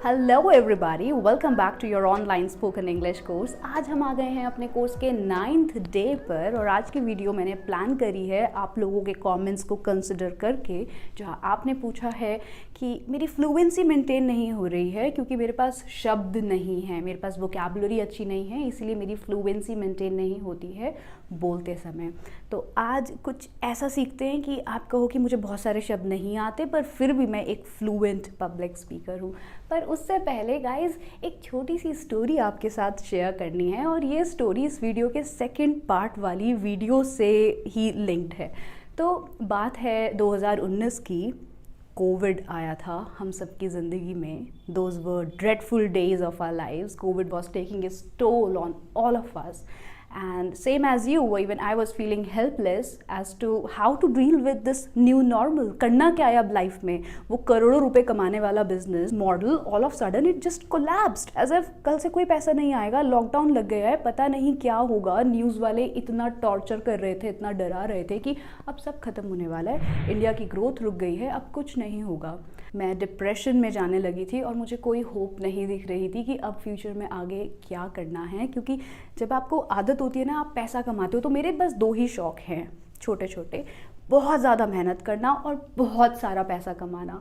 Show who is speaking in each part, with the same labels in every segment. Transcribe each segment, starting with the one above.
Speaker 1: Hello everybody, welcome back to your online spoken English course. आज हम आ गए हैं अपने कोर्स के 9th डे पर और आज की वीडियो मैंने प्लान करी है आप लोगों के कमेंट्स को कंसिडर करके, जहां आपने पूछा है कि मेरी फ्लुएंसी मेंटेन नहीं हो रही है क्योंकि मेरे पास शब्द नहीं है, मेरे पास वोकैबुलरी अच्छी नहीं है, इसीलिए मेरी फ्लुएंसी मेंटेन नहीं होती है बोलते समय। तो आज कुछ ऐसा सीखते हैं कि आप कहो कि मुझे बहुत सारे शब्द नहीं आते पर फिर भी मैं एक फ्लुएंट पब्लिक स्पीकर हूँ। पर उससे पहले गाइज एक छोटी सी स्टोरी आपके साथ शेयर करनी है और ये स्टोरी इस वीडियो के सेकंड पार्ट वाली वीडियो से ही लिंक्ड है। तो बात है 2019 की। कोविड आया था हम सबकी ज़िंदगी में। Those were dreadful days of our lives. Covid was taking its toll on all of us, and same as you, even I was feeling helpless as to how to deal with this new normal। करना क्या है अब life में? वो करोड़ों रुपए कमाने वाला business model all of sudden it just collapsed as if कल से कोई पैसा नहीं आएगा, लॉकडाउन लग गया है, पता नहीं क्या होगा। न्यूज़ वाले इतना टॉर्चर कर रहे थे, इतना डरा रहे थे कि अब सब खत्म होने वाला है, इंडिया की ग्रोथ रुक गई है, अब कुछ नहीं होगा। मैं डिप्रेशन में जाने लगी थी और मुझे कोई होप नहीं दिख रही थी कि अब फ्यूचर में आगे क्या करना है, क्योंकि जब आपको आदत होती है ना, आप पैसा कमाते हो। तो मेरे बस दो ही शौक हैं छोटे छोटे, बहुत ज़्यादा मेहनत करना और बहुत सारा पैसा कमाना।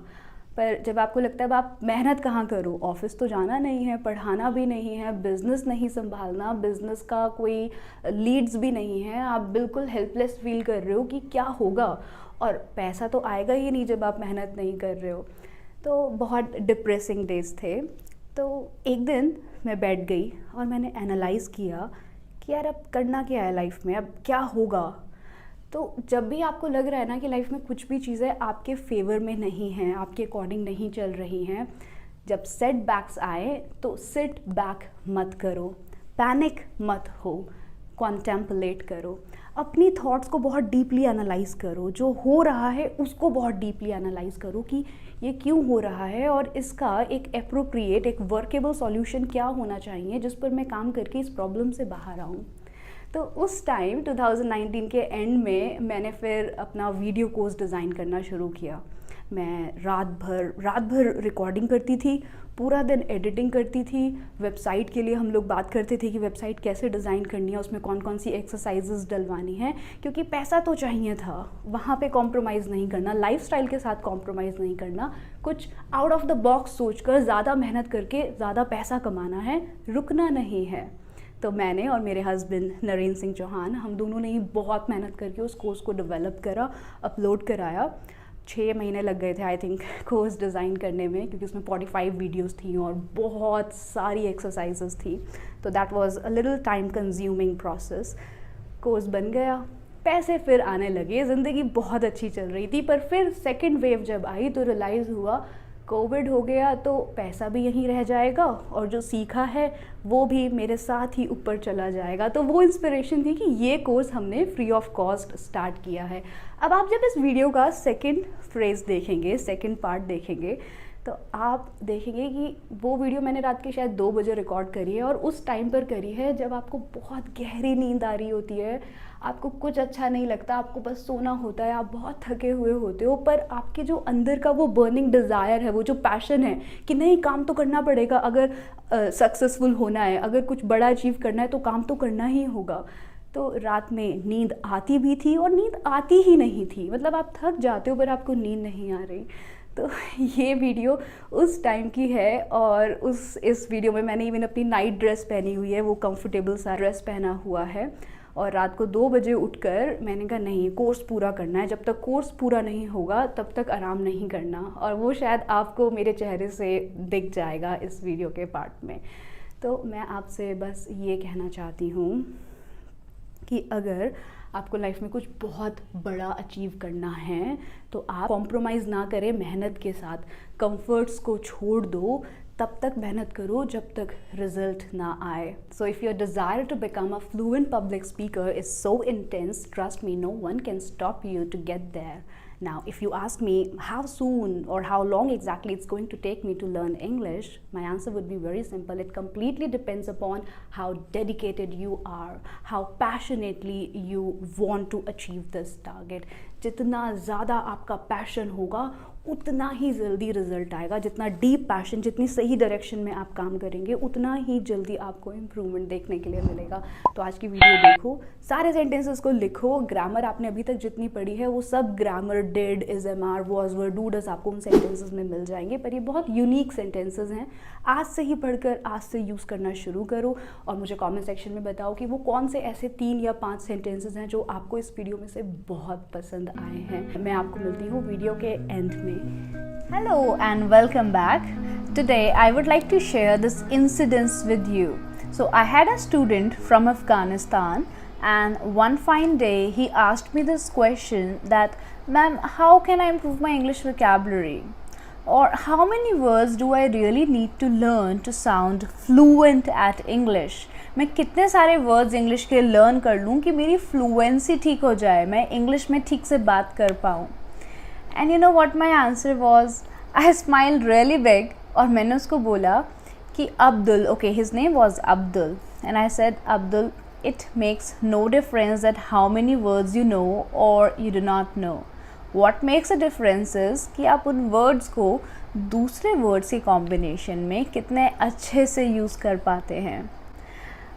Speaker 1: पर जब आपको लगता है अब आप मेहनत कहाँ करो, ऑफिस तो जाना नहीं है, पढ़ाना भी नहीं है, बिज़नेस नहीं संभालना, बिज़नेस का कोई लीड्स भी नहीं है, आप बिल्कुल हेल्पलेस फील कर रहे हो कि क्या होगा, और पैसा तो आएगा ही नहीं जब आप मेहनत नहीं कर रहे हो। तो बहुत डिप्रेसिंग डेज थे। तो एक दिन मैं बैठ गई और मैंने एनालाइज़ किया कि यार अब करना क्या है लाइफ में, अब क्या होगा। तो जब भी आपको लग रहा है ना कि लाइफ में कुछ भी चीज़ें आपके फेवर में नहीं हैं, आपके अकॉर्डिंग नहीं चल रही हैं, जब सेटबैक्स आए तो सिट बैक मत करो, पैनिक मत हो, कॉन्टेम्पलेट करो, अपनी थॉट्स को बहुत डीपली एनालाइज करो, जो हो रहा है उसको बहुत डीपली एनालाइज करो कि ये क्यों हो रहा है और इसका एक एप्रोप्रिएट, एक वर्केबल सॉल्यूशन क्या होना चाहिए जिस पर मैं काम करके इस प्रॉब्लम से बाहर आऊँ। तो उस टाइम 2019 के एंड में मैंने फिर अपना वीडियो कोर्स डिज़ाइन करना शुरू किया। मैं रात भर रिकॉर्डिंग करती थी, पूरा दिन एडिटिंग करती थी। वेबसाइट के लिए हम लोग बात करते थे कि वेबसाइट कैसे डिज़ाइन करनी है, उसमें कौन कौन सी एक्सरसाइजेस डलवानी है, क्योंकि पैसा तो चाहिए था, वहाँ पे कॉम्प्रोमाइज़ नहीं करना, लाइफस्टाइल के साथ कॉम्प्रोमाइज़ नहीं करना, कुछ आउट ऑफ द बॉक्स सोचकर ज़्यादा मेहनत करके ज़्यादा पैसा कमाना है, रुकना नहीं है। तो मैंने और मेरे हस्बैंड नरेंद्र सिंह चौहान, हम दोनों ने ही बहुत मेहनत करके उस कोर्स को डेवलप करा, अपलोड कराया। 6 महीने लग गए थे आई थिंक कोर्स डिज़ाइन करने में, क्योंकि उसमें 45 वीडियोस थी और बहुत सारी एक्सरसाइजेस थी। तो that was a little time consuming process. Course बन गया, पैसे फिर आने लगे, ज़िंदगी बहुत अच्छी चल रही थी। पर फिर सेकेंड वेव जब आई तो रियलाइज़ हुआ कोविड हो गया तो पैसा भी यहीं रह जाएगा और जो सीखा है वो भी मेरे साथ ही ऊपर चला जाएगा। तो वो इंस्पिरेशन थी कि ये कोर्स हमने फ्री ऑफ कॉस्ट स्टार्ट किया है। अब आप जब इस वीडियो का सेकंड फ्रेज देखेंगे, सेकंड पार्ट देखेंगे, तो आप देखेंगे कि वो वीडियो मैंने रात के शायद 2 बजे रिकॉर्ड करी है और उस टाइम पर करी है जब आपको बहुत गहरी नींद आ रही होती है, आपको कुछ अच्छा नहीं लगता, आपको बस सोना होता है, आप बहुत थके हुए होते हो, पर आपके जो अंदर का वो बर्निंग डिज़ायर है, वो जो पैशन है कि नहीं काम तो करना पड़ेगा, अगर सक्सेसफुल होना है, अगर कुछ बड़ा अचीव करना है तो काम तो करना ही होगा। तो रात में नींद आती भी थी और नींद आती ही नहीं थी, मतलब आप थक जाते हो पर आपको नींद नहीं आ रही। तो ये वीडियो उस टाइम की है और इस वीडियो में मैंने इवन अपनी नाइट ड्रेस पहनी हुई है, वो कंफर्टेबल सा ड्रेस पहना हुआ है, और रात को 2 बजे उठकर मैंने कहा नहीं, कोर्स पूरा करना है, जब तक कोर्स पूरा नहीं होगा तब तक आराम नहीं करना। और वो शायद आपको मेरे चेहरे से दिख जाएगा इस वीडियो के पार्ट में। तो मैं आपसे बस ये कहना चाहती हूँ कि अगर आपको लाइफ में कुछ बहुत बड़ा अचीव करना है तो आप कॉम्प्रोमाइज़ ना करें मेहनत के साथ, कंफर्ट्स को छोड़ दो, तब तक मेहनत करो जब तक रिजल्ट ना आए। So if your desire to become a fluent public speaker is so intense, trust me, no one can stop you to get there. Now, if you ask me how soon or how long exactly it's going to take me to learn English, my answer would be very simple. It completely depends upon how dedicated you are, how passionately you want to achieve this target. जितना ज़्यादा आपका passion होगा उतना ही जल्दी result आएगा। जितना deep passion, जितनी सही डायरेक्शन में आप काम करेंगे, उतना ही जल्दी आपको इम्प्रूवमेंट देखने के लिए मिलेगा। तो आज की वीडियो देखो, सारे सेंटेंसेस को लिखो। ग्रामर आपने अभी तक जितनी पढ़ी है वो सब grammar, did, is, am are, was, were, do, does आपको उन सेंटेंसेस में मिल जाएंगे, पर ये बहुत यूनिक सेंटेंसेस हैं। आज से ही पढ़कर आज से यूज़ करना शुरू करो और मुझे कॉमेंट सेक्शन में बताओ कि वो कौन से ऐसे 3 या 5 सेंटेंसेस हैं जो आपको इस वीडियो में से बहुत पसंद आए हैं। मैं आपको मिलती हूँ वीडियो के एंड में। Hello and welcome back. Today I would like to share this incident with you. So I had a student from Afghanistan, and one fine day he asked me this question that, "Ma'am, how can I improve my English vocabulary? Or how many words do I really need to learn to sound fluent at English?" मैं कितने सारे words English के learn कर लूँ कि मेरी fluency ठीक हो जाए, मैं इंग्लिश में ठीक से बात कर पाऊँ। And you know what my answer was? I smiled really big और मैंने उसको बोला कि Abdul, okay, his name was Abdul, and I said, Abdul, it makes no difference that how many words you know or you do not know. What makes a difference is कि आप उन words को दूसरे वर्ड्स के combination में कितने अच्छे से यूज़ कर पाते हैं।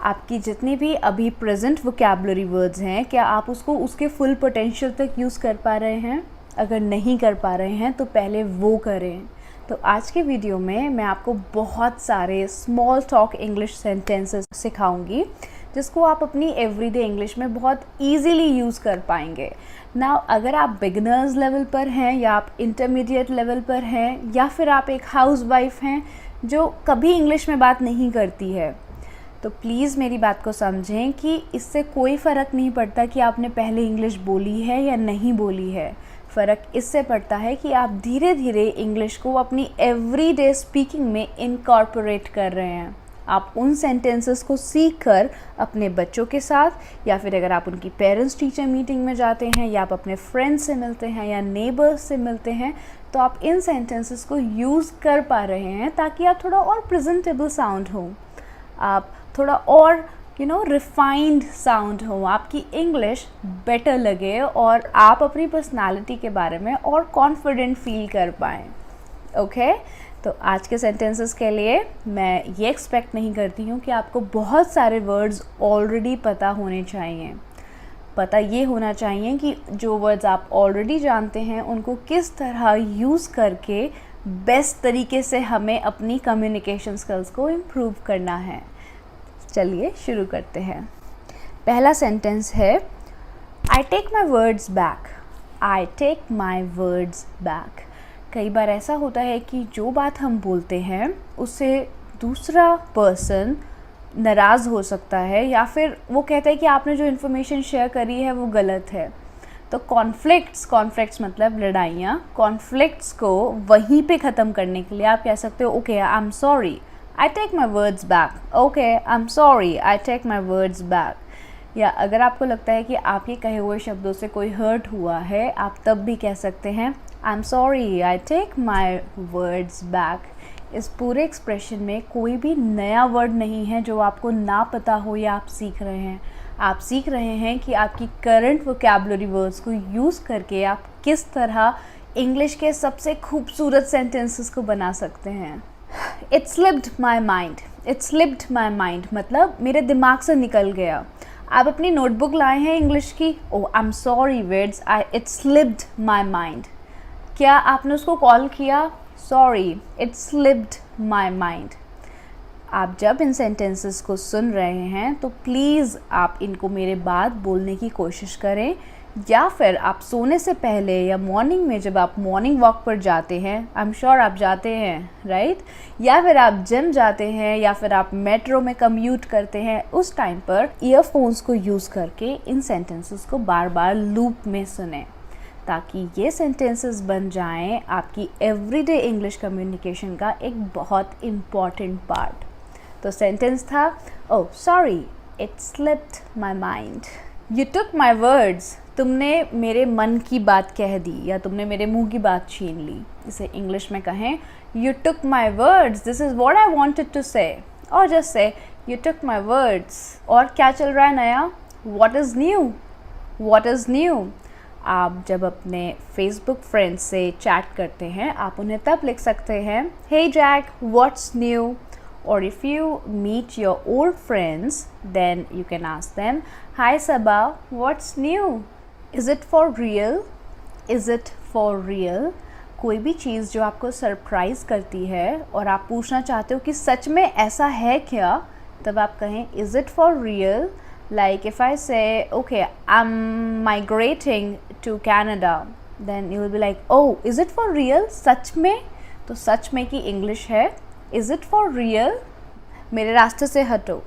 Speaker 1: आपकी जितनी भी अभी प्रेजेंट वोकैबुलरी वर्ड्स हैं, क्या आप उसको उसके फुल पोटेंशियल तक यूज़ कर पा रहे हैं? अगर नहीं कर पा रहे हैं तो पहले वो करें। तो आज के वीडियो में मैं आपको बहुत सारे स्मॉल टॉक इंग्लिश सेंटेंसेस सिखाऊंगी जिसको आप अपनी एवरीडे इंग्लिश में बहुत इजीली यूज़ कर पाएंगे ना। अगर आप बिगिनर्स लेवल पर हैं या आप इंटरमीडिएट लेवल पर हैं या फिर आप एक हाउसवाइफ हैं जो कभी इंग्लिश में बात नहीं करती है, तो प्लीज़ मेरी बात को समझें कि इससे कोई फ़र्क नहीं पड़ता कि आपने पहले इंग्लिश बोली है या नहीं बोली है। फ़र्क इससे पड़ता है कि आप धीरे धीरे इंग्लिश को अपनी एवरीडे स्पीकिंग में इनकॉर्पोरेट कर रहे हैं। आप उन सेंटेंसेस को सीख कर अपने बच्चों के साथ, या फिर अगर आप उनकी पेरेंट्स टीचर मीटिंग में जाते हैं या आप अपने फ्रेंड्स से मिलते हैं या नेबर्स से मिलते हैं, तो आप इन सेंटेंसेस को यूज़ कर पा रहे हैं ताकि आप थोड़ा और प्रेजेंटेबल साउंड हो, आप थोड़ा और रिफाइंड साउंड हो, आपकी इंग्लिश बेटर लगे और आप अपनी पर्सनालिटी के बारे में और कॉन्फिडेंट फील कर पाएँ। ओके, तो आज के सेंटेंसेस के लिए मैं ये एक्सपेक्ट नहीं करती हूँ कि आपको बहुत सारे वर्ड्स ऑलरेडी पता होने चाहिए। पता ये होना चाहिए कि जो वर्ड्स आप ऑलरेडी जानते हैं उनको किस तरह यूज़ करके बेस्ट तरीके से हमें अपनी कम्युनिकेशन स्किल्स को इम्प्रूव करना है। चलिए शुरू करते हैं। पहला सेंटेंस है, I take my words back. I take my words back. कई बार ऐसा होता है कि जो बात हम बोलते हैं उससे दूसरा पर्सन नाराज़ हो सकता है या फिर वो कहता है कि आपने जो इन्फॉर्मेशन शेयर करी है वो गलत है। तो कॉन्फ्लिक्ट्स मतलब लड़ाइयाँ, कॉन्फ्लिक्ट्स को वहीं पे ख़त्म करने के लिए आप कह सकते हो, okay, I am sorry, I take my words back. Okay, I'm sorry, I take my words back. या अगर आपको लगता है कि आपके कहे हुए शब्दों से कोई हर्ट हुआ है, आप तब भी कह सकते हैं, I'm sorry, I take my words back. इस पूरे एक्सप्रेशन में कोई भी नया वर्ड नहीं है जो आपको ना पता हो या आप सीख रहे हैं। आप सीख रहे हैं कि आपकी करंट वोकैबुलरी वर्ड्स को यूज़ करके आप किस तरह इंग्लिश के सबसे खूबसूरत सेंटेंसेस को बना सकते हैं। It slipped my mind. It slipped my mind मतलब मेरे दिमाग से निकल गया। आप अपनी नोटबुक लाए हैं इंग्लिश की, oh I am sorry words, it slipped my mind. क्या आपने उसको कॉल किया? Sorry, it slipped my mind. आप जब इन सेंटेंसेस को सुन रहे हैं तो प्लीज़ आप इनको मेरे बाद बोलने की कोशिश करें, या फिर आप सोने से पहले या मॉर्निंग में जब आप मॉर्निंग वॉक पर जाते हैं, आई एम श्योर आप जाते हैं राइट, या फिर आप जिम जाते हैं या फिर आप मेट्रो में कम्यूट करते हैं, उस टाइम पर ईयरफोन्स को यूज़ करके इन सेंटेंसेस को बार बार लूप में सुने ताकि ये सेंटेंसेस बन जाएं आपकी एवरीडे इंग्लिश कम्युनिकेशन का एक बहुत इम्पॉर्टेंट पार्ट। तो सेंटेंस था, oh sorry, it slipped my mind. You took my words, तुमने मेरे मन की बात कह दी या तुमने मेरे मुंह की बात छीन ली। इसे इंग्लिश में कहें, you took my words, this is what I wanted to say, और just say you took my words. और क्या चल रहा है नया? What is new? What is new? आप जब अपने फेसबुक फ्रेंड्स से चैट करते हैं आप उन्हें तब लिख सकते हैं हे जैक व्हाट्स न्यू, और if you meet your old friends then you can ask them hi Saba what's new, is it for real, is it for real. कोई भी चीज़ जो आपको सरप्राइज़ करती है और आप पूछना चाहते हो कि सच में ऐसा है क्या, तब आप कहें is it for real. Like if I say, okay, I'm migrating to Canada, then you will be like, oh, is it for real? सच में? तो सच में की इंग्लिश है is it for real? मेरे रास्ते से हटो,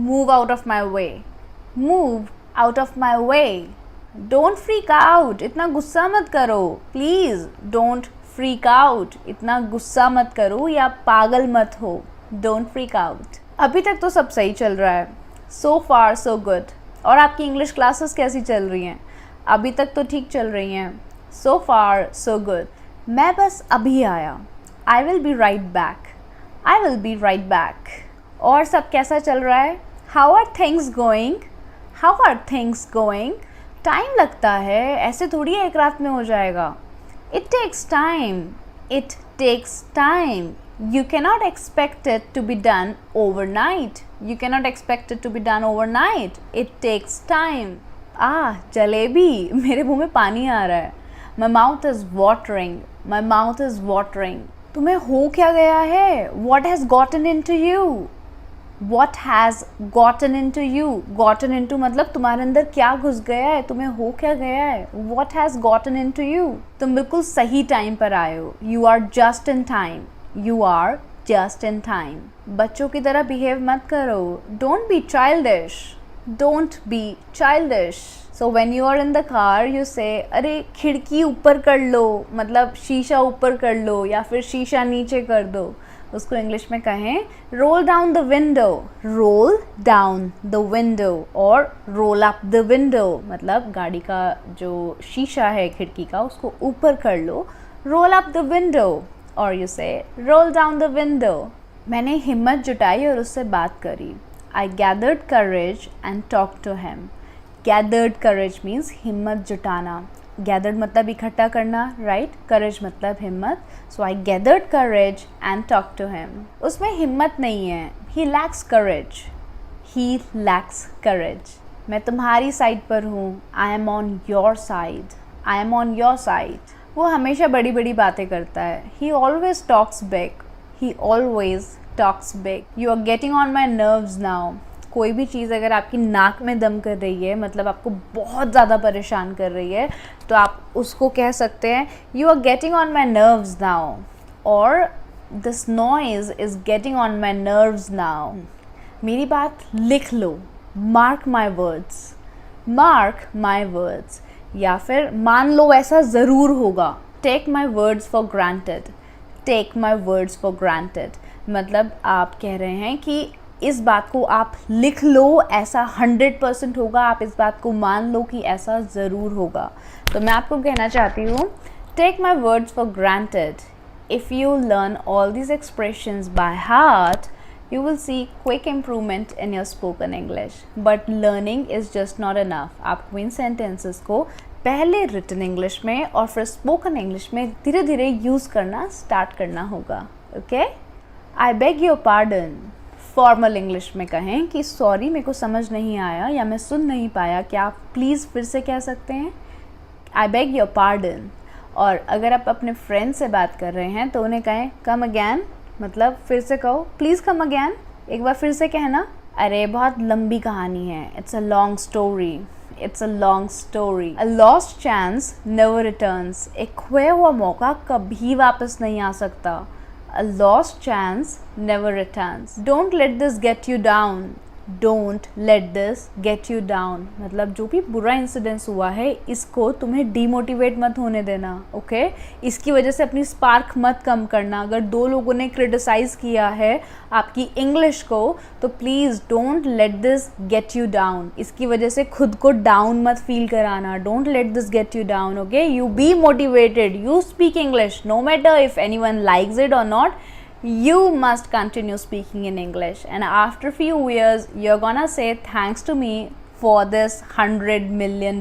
Speaker 1: move out of my way, move out of my way, don't freak out, इतना गुस्सा मत करो, please don't freak out, इतना गुस्सा मत करो या पागल मत हो, don't freak out। अभी तक तो सब सही चल रहा है, सो फार सो गुड। और आपकी इंग्लिश क्लासेस कैसी चल रही हैं? अभी तक तो ठीक चल रही हैं, सो फार सो गुड। मैं बस अभी आया, I will be right back, I will be right back. और सब कैसा चल रहा है? How are things going, how are things going. Time लगता है, ऐसे थोड़ी एक रात में हो जाएगा। It takes time, it takes time. You cannot expect it to be done overnight. You cannot expect it to be done overnight. It takes time. Jalebi, मेरे मुंह में पानी आ रहा है। My mouth is watering. My mouth is watering. तुम्हें हो क्या गया है? What has gotten into you? What has gotten into you? Gotten into मतलब तुम्हारे अंदर क्या घुस गया है, तुम्हें हो क्या गया है? What has gotten into you? तुम बिल्कुल सही टाइम पर आए हो। You are just in time. You are just in time. बच्चों की तरह बिहेव मत करो। Don't be childish. Don't be childish. So when you are in the car, you say, अरे खिड़की ऊपर कर लो, मतलब शीशा ऊपर कर लो या फिर शीशा नीचे कर दो। उसको इंग्लिश में कहें roll down the window, roll down the window, और roll up the window, मतलब गाड़ी का जो शीशा है खिड़की का उसको ऊपर कर लो, roll up the window। और you say roll down the window. मैंने हिम्मत जुटाई और उससे बात करी। I gathered courage and talk to him. Gathered courage means हिम्मत जुटाना। गैदर्ड मतलब इकट्ठा करना, राइट? करेज मतलब हिम्मत। So I gathered courage and talk to him. उसमें हिम्मत नहीं है, ही लैक्स करेज, ही लैक्स करेज। मैं तुम्हारी साइड पर हूँ, I am on your side, I am on your side. वो हमेशा बड़ी बड़ी बातें करता है। He always talks big, he always talks big. You are getting on my nerves now. कोई भी चीज़ अगर आपकी नाक में दम कर रही है, मतलब आपको बहुत ज़्यादा परेशान कर रही है, तो आप उसको कह सकते हैं you are getting on my nerves now, और this noise is getting on my nerves now. मेरी बात लिख लो, mark my words, mark my words, या फिर मान लो ऐसा ज़रूर होगा। Take my words for granted, take my words for granted, मतलब आप कह रहे हैं कि इस बात को आप लिख लो, ऐसा 100% होगा, आप इस बात को मान लो कि ऐसा ज़रूर होगा। तो मैं आपको कहना चाहती हूँ take my words for granted. If you learn all these expressions by heart, you will see quick improvement in your spoken English. But learning is just not enough. आपको इन sentences को पहले written English में और फिर spoken English में धीरे धीरे use करना स्टार्ट करना होगा। Okay? I beg your pardon. Formal English में कहें कि सॉरी मेरे को समझ नहीं आया या मैं सुन नहीं पाया, क्या आप प्लीज़ फिर से कह सकते हैं? I beg your pardon. और अगर आप अपने फ्रेंड से बात कर रहे हैं तो उन्हें कहें कम अगैन, मतलब फिर से कहो, प्लीज़ कम अगैन, एक बार फिर से कहना। अरे बहुत लंबी कहानी है, it's a long story, it's a long story. A lost chance never returns, एक खोया हुआ मौका कभी वापस नहीं आ सकता। A lost chance never returns. Don't let this get you down, don't let this get you down, मतलब जो भी बुरा इंसिडेंस हुआ है इसको तुम्हें डीमोटिवेट मत होने देना। ओके इसकी वजह से अपनी स्पार्क मत कम करना। अगर दो लोगों ने क्रिटिसाइज़ किया है आपकी इंग्लिश को तो please don't let this get you down, इसकी वजह से खुद को डाउन मत फील कराना। Don't let this get you down. Okay you be motivated, you speak English, no matter if anyone likes it और not, you must continue speaking in English, and after few years you're gonna say thanks to me for this $100 million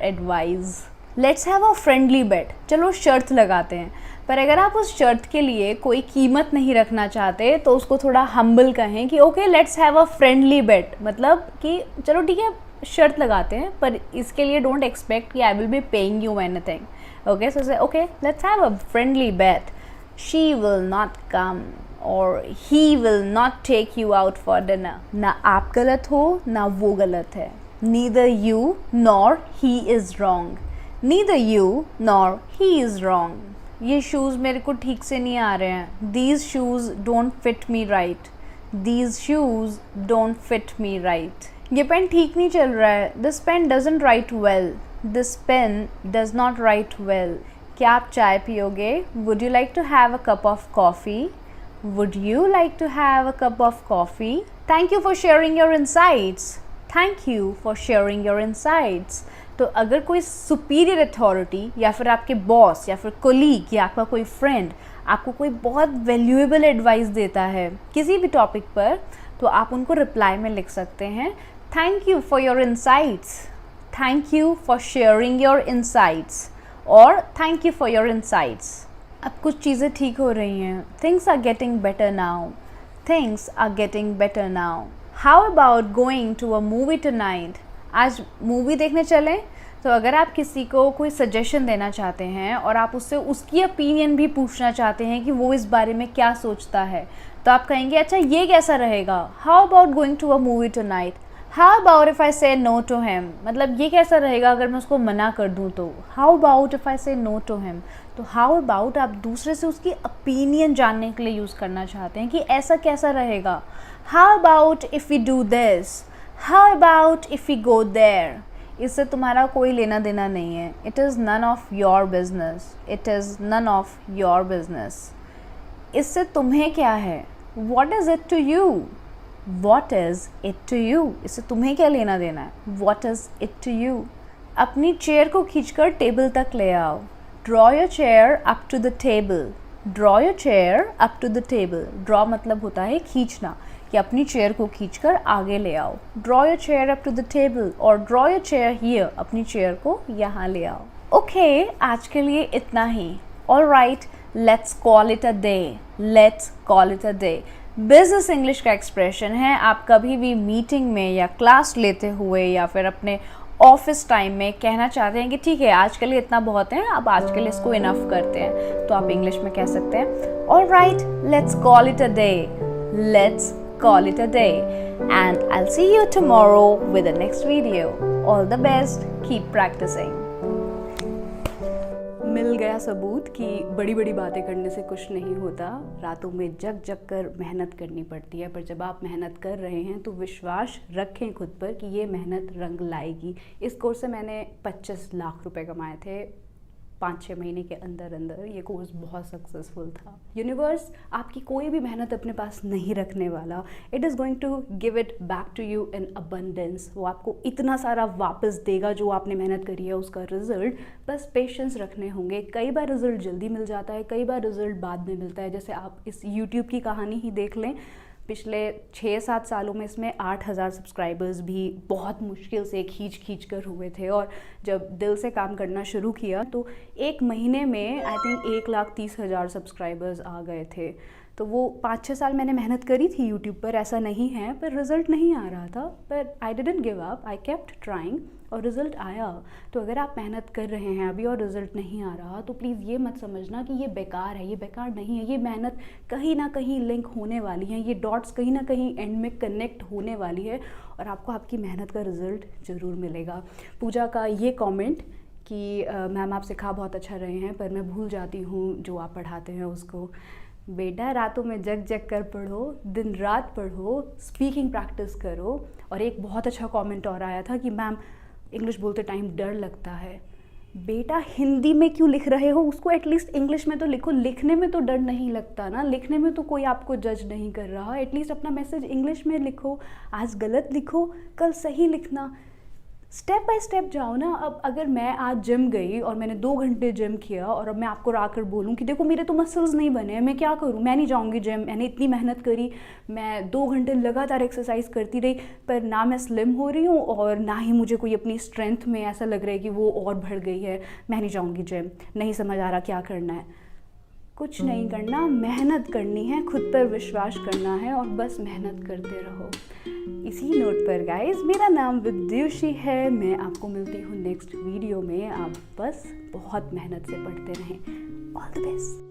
Speaker 1: advice. Let's have a friendly bet, चलो शर्त लगाते हैं। पर अगर आप उस शर्त के लिए कोई कीमत नहीं रखना चाहते तो उसको थोड़ा हम्बल कहें कि okay let's have a friendly bet, मतलब कि चलो ठीक है शर्त लगाते हैं, पर इसके लिए डोंट एक्सपेक्ट कि I will be paying you anything. Okay so say okay let's have a friendly bet, she will not come और he will not take you out for dinner. ना आप गलत हो ना वो गलत है, neither you nor he is wrong, neither you nor he is wrong. ये शूज़ मेरे को ठीक से नहीं आ रहे हैं, these shoes don't fit me right, these shoes don't fit me right. ये पेन ठीक नहीं चल रहा है, this pen doesn't write well, this pen does not write well. क्या आप चाय पियोगे? Would you like to have a cup of coffee? Would you like to have a cup of coffee? Thank you for sharing your insights. Thank you for sharing your insights. तो अगर कोई superior authority या फिर आपके boss या फिर colleague या आपका कोई फ्रेंड आपको कोई बहुत वैल्यूएबल एडवाइस देता है किसी भी टॉपिक पर, तो आप उनको रिप्लाई में लिख सकते हैं thank you for your insights, thank you for sharing your insights और thank you for your insights. अब कुछ चीज़ें ठीक हो रही हैं, things are getting better now, things are getting better now. How about going to a movie tonight? आज movie देखने चलें? तो अगर आप किसी को कोई सजेशन देना चाहते हैं और आप उससे उसकी ओपिनियन भी पूछना चाहते हैं कि वो इस बारे में क्या सोचता है, तो आप कहेंगे अच्छा ये कैसा रहेगा, how about going to a movie tonight? How about if I say no to him, मतलब ये कैसा रहेगा अगर मैं उसको मना कर दूँ तो, how about if I say no to him. तो हाउ अबाउट आप दूसरे से उसकी ओपिनियन जानने के लिए यूज़ करना चाहते हैं कि ऐसा कैसा रहेगा। How about if we do this, how about if we go there. इससे तुम्हारा कोई लेना देना नहीं है, it is none of your business, it is none of your business. इससे तुम्हें क्या है, what is it to you, what is it to you. इससे तुम्हें क्या लेना देना है, what is it to you. अपनी चेयर को खींचकर टेबल तक ले आओ, draw your chair up to the table, draw your chair up to the table. Draw मतलब होता है खींचना, कि अपनी चेयर को खींचकर आगे ले आओ, draw your chair up to the table और ड्रॉ योर चेयर हियर, अपनी चेयर को यहाँ ले आओ। ओके आज के लिए इतना ही। Alright let's call it a day, let's call it a day. Business English का एक्सप्रेशन है, आप कभी भी मीटिंग में या क्लास लेते हुए या फिर अपने ऑफिस टाइम में कहना चाहते हैं कि ठीक है आज के लिए इतना बहुत है, अब आज के लिए इसको इनफ करते हैं, तो आप इंग्लिश में कह सकते हैं alright let's call it a day, let's call it a day, and I'll see you tomorrow with the next video. All the best, keep practicing. मिल गया सबूत कि बड़ी बड़ी बातें करने से कुछ नहीं होता, रातों में जग जग कर मेहनत करनी पड़ती है। पर जब आप मेहनत कर रहे हैं तो विश्वास रखें खुद पर कि ये मेहनत रंग लाएगी। इस कोर्स से मैंने 25 लाख रुपए कमाए थे 5-6 महीने के अंदर अंदर। ये कोर्स बहुत सक्सेसफुल था। यूनिवर्स आपकी कोई भी मेहनत अपने पास नहीं रखने वाला, it is going to give it back to you in abundance. वो आपको इतना सारा वापस देगा जो आपने मेहनत करी है उसका रिजल्ट, बस पेशेंस रखने होंगे। कई बार रिजल्ट जल्दी मिल जाता है, कई बार रिजल्ट बाद में मिलता है। जैसे आप इस यूट्यूब की कहानी ही देख लें, पिछले 6-7 सालों में इसमें 8000 सब्सक्राइबर्स भी बहुत मुश्किल से खींच कर हुए थे, और जब दिल से काम करना शुरू किया तो एक महीने में आई थिंक 1,30,000 सब्सक्राइबर्स आ गए थे। तो वो 5-6 साल मैंने मेहनत करी थी यूट्यूब पर, ऐसा नहीं है, पर रिज़ल्ट नहीं आ रहा था, पर I didn't give up, I kept trying और रिज़ल्ट आया। तो अगर आप मेहनत कर रहे हैं अभी और रिज़ल्ट नहीं आ रहा, तो प्लीज़ ये मत समझना कि ये बेकार है, ये बेकार नहीं है। ये मेहनत कहीं ना कहीं लिंक होने वाली है, ये डॉट्स कहीं ना कहीं एंड में कनेक्ट होने वाली है और आपको आपकी मेहनत का रिज़ल्ट ज़रूर मिलेगा। पूजा का ये कॉमेंट कि मैम आप सिखा बहुत अच्छा रहे हैं पर मैं भूल जाती हूँ जो आप पढ़ाते हैं उसको। बेटा रातों में जग जग कर पढ़ो, दिन रात पढ़ो, स्पीकिंग प्रैक्टिस करो। और एक बहुत अच्छा कमेंट और आया था कि मैम इंग्लिश बोलते टाइम डर लगता है। बेटा हिंदी में क्यों लिख रहे हो, उसको एटलीस्ट इंग्लिश में तो लिखो। लिखने में तो डर नहीं लगता ना, लिखने में तो कोई आपको जज नहीं कर रहा। एटलीस्ट अपना मैसेज इंग्लिश में लिखो। आज गलत लिखो, कल सही लिखना। स्टेप बाय स्टेप जाओ ना। अब अगर मैं आज जिम गई और मैंने 2 घंटे जिम किया और अब मैं आपको आकर बोलूँ कि देखो मेरे तो मसल्स नहीं बने हैं, मैं क्या करूँ, मैं नहीं जाऊँगी जिम, मैंने इतनी मेहनत करी, मैं 2 घंटे लगातार एक्सरसाइज करती रही, पर ना मैं स्लिम हो रही हूँ और ना ही मुझे कोई अपनी स्ट्रेंथ में ऐसा लग रहा है कि वो और बढ़ गई है, मैं नहीं जाऊँगी जिम, नहीं समझ आ रहा क्या करना है। कुछ नहीं करना, मेहनत करनी है, खुद पर विश्वास करना है और बस मेहनत करते रहो। इसी नोट पर गाइस, मेरा नाम विद्युषी है, मैं आपको मिलती हूँ नेक्स्ट वीडियो में। आप बस बहुत मेहनत से पढ़ते रहें। All the best.